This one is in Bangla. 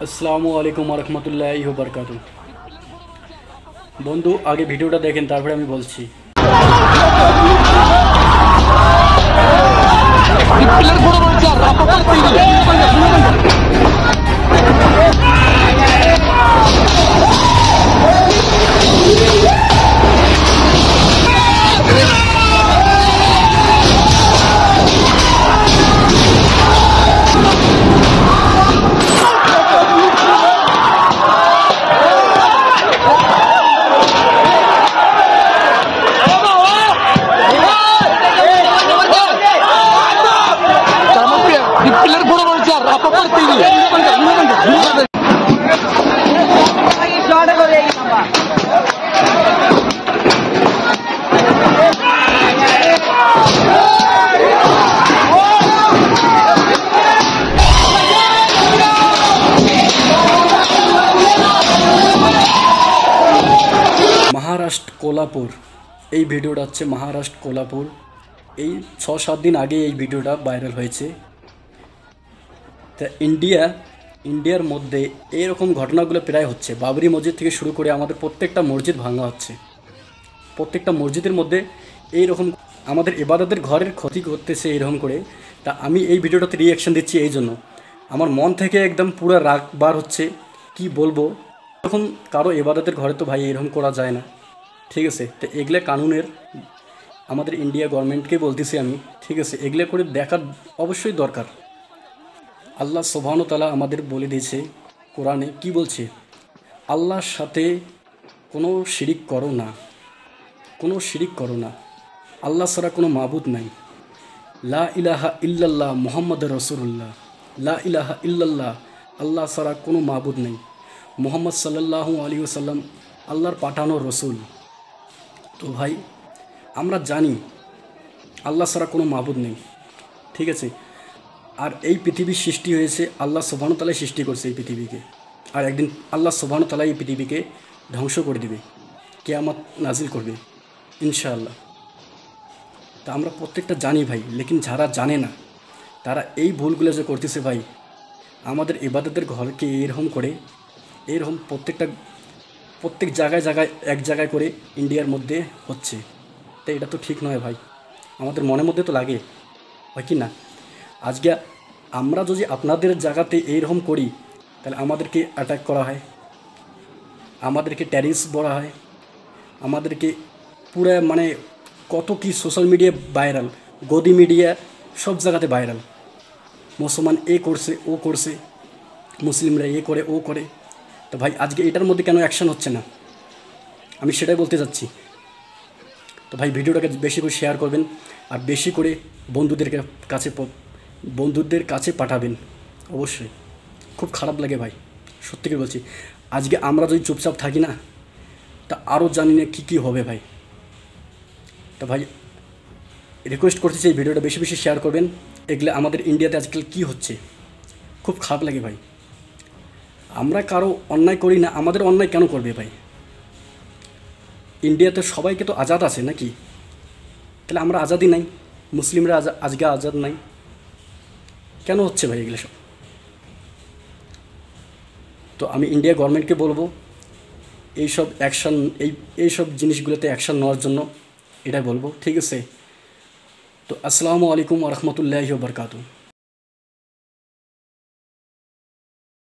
আসসালামু আলাইকুম রহমতুল্লাহি ওয়া বারাকাতুহু। বন্ধু আগে ভিডিওটা দেখেন, তারপরে আমি বলছি। মহারাষ্ট্র কোলাপুর, এই ভিডিওটা হচ্ছে মহারাষ্ট্র কোলাপুর। এই 6-7 দিন আগে এই ভিডিওটা ভাইরাল হয়েছে। তা ইন্ডিয়ার মধ্যে এইরকম ঘটনাগুলো প্রায় হচ্ছে। বাবরি মসজিদ থেকে শুরু করে আমাদের প্রত্যেকটা মসজিদ ভাঙা হচ্ছে। প্রত্যেকটা মসজিদের মধ্যে এইরকম আমাদের ইবাদতের ঘরের ক্ষতি করতেছে এইরকম করে। তা আমি এই ভিডিওটাতে রিয়াকশান দিচ্ছি এই জন্য, আমার মন থেকে একদম পুরো রাগ বার হচ্ছে। কি বলবো, এরকম কারো ইবাদতের ঘরে তো ভাই এরকম করা যায় না, ঠিক আছে? তো এগুলো কানুনের আমাদের ইন্ডিয়া গভর্নমেন্টকে বলতেছি আমি, ঠিক আছে? এগুলো করে দেখার অবশ্যই দরকার। আল্লাহ সুবহানাহু ওয়া তাআলা আমাদের বলে দিয়েছে কোরআনে, কি বলছে? আল্লাহর সাথে কোনো শিরিক করো না, কোনো শিরিক করো না। আল্লাহ ছাড়া কোনো মাবুদ নাই। লা ইলাহা ইল্লাল্লাহ মুহাম্মদ রাসূলুল্লাহ। লা ইলাহা ইল্লাল্লাহ, আল্লাহ ছাড়া কোনো মাবুদ নেই। মুহাম্মদ সাল্লাল্লাহু আলাইহি ওয়াসাল্লাম আল্লাহর পাঠানো রসুল। তো ভাই আমরা জানি আল্লাহ ছাড়া কোনো মাবুদ নেই, ঠিক আছে? আর এই পৃথিবীর সৃষ্টি হয়েছে আল্লাহ সুবহানাহু ওয়া তাআলা সৃষ্টি করছে এই পৃথিবীকে। আর একদিন আল্লাহ সুবহানাহু ওয়া তাআলা এই পৃথিবীকে ধ্বংস করে দিবে, কিয়ামত নাজিল করবে ইনশাআল্লাহ। তা আমরা প্রত্যেকটা জানি ভাই, লেকিন যারা জানে না তারা এই ভুলগুলো যে করতেছে ভাই, আমাদের ইবাদতের ঘরকে এরকম করে, এরকম প্রত্যেক জায়গায় এক জায়গায় করে ইন্ডিয়ার মধ্যে হচ্ছে। তো এটা তো ঠিক নয় ভাই, আমাদের মনের মধ্যে তো লাগে, হয় কি না? আজকে আমরা যদি আপনাদের জায়গাতে এইরকম করি, তাহলে আমাদেরকে অ্যাটাক করা হয়, আমাদেরকে টেররিস্ট বলা হয়, আমাদেরকে পুরো মানে কত কি সোশ্যাল মিডিয়া ভাইরাল, গদি মিডিয়া সব জায়গাতে ভাইরাল। মুসলমান এ করছে ও করছে, মুসলিমরা এ করে ও করে। তো ভাই আজকে এটার মধ্যে কেন অ্যাকশন হচ্ছে না, আমি সেটাই বলতে চাচ্ছি। তো ভাই ভিডিওটাকে বেশি করে শেয়ার করবেন, আর বেশি করে বন্ধুদের কাছে পাঠাবেন অবশ্যই। খুব খারাপ লাগে ভাই, সত্যি করে বলছি। আজকে আমরা যদি চুপচাপ থাকি না, তা আরও জানি না কী হবে ভাই। তা ভাই রিকোয়েস্ট করতেছি এই ভিডিওটা বেশি বেশি শেয়ার করবেন। এগুলো আমাদের ইন্ডিয়াতে আজকাল কী হচ্ছে, খুব খারাপ লাগে ভাই। আমরা কারো অন্যায় করি না, আমাদের অন্যায় কেন করবে ভাই? ইন্ডিয়াতে সবাইকে তো আজাদ আছে নাকি? তাহলে আমরা আজাদই নাই, মুসলিমরা আজকে আজাদ নাই, কেন হচ্ছে ভাই এগুলো সব? তো আমি ইন্ডিয়া গভর্নমেন্টকে বলবো এইসব অ্যাকশান, এইসব জিনিসগুলোতে অ্যাকশান নেওয়ার জন্য, এটাই বলবো, ঠিক আছে? তো আসসালামু আলাইকুম রহমতুল্লাহি ওয়া বারাকাতুহু।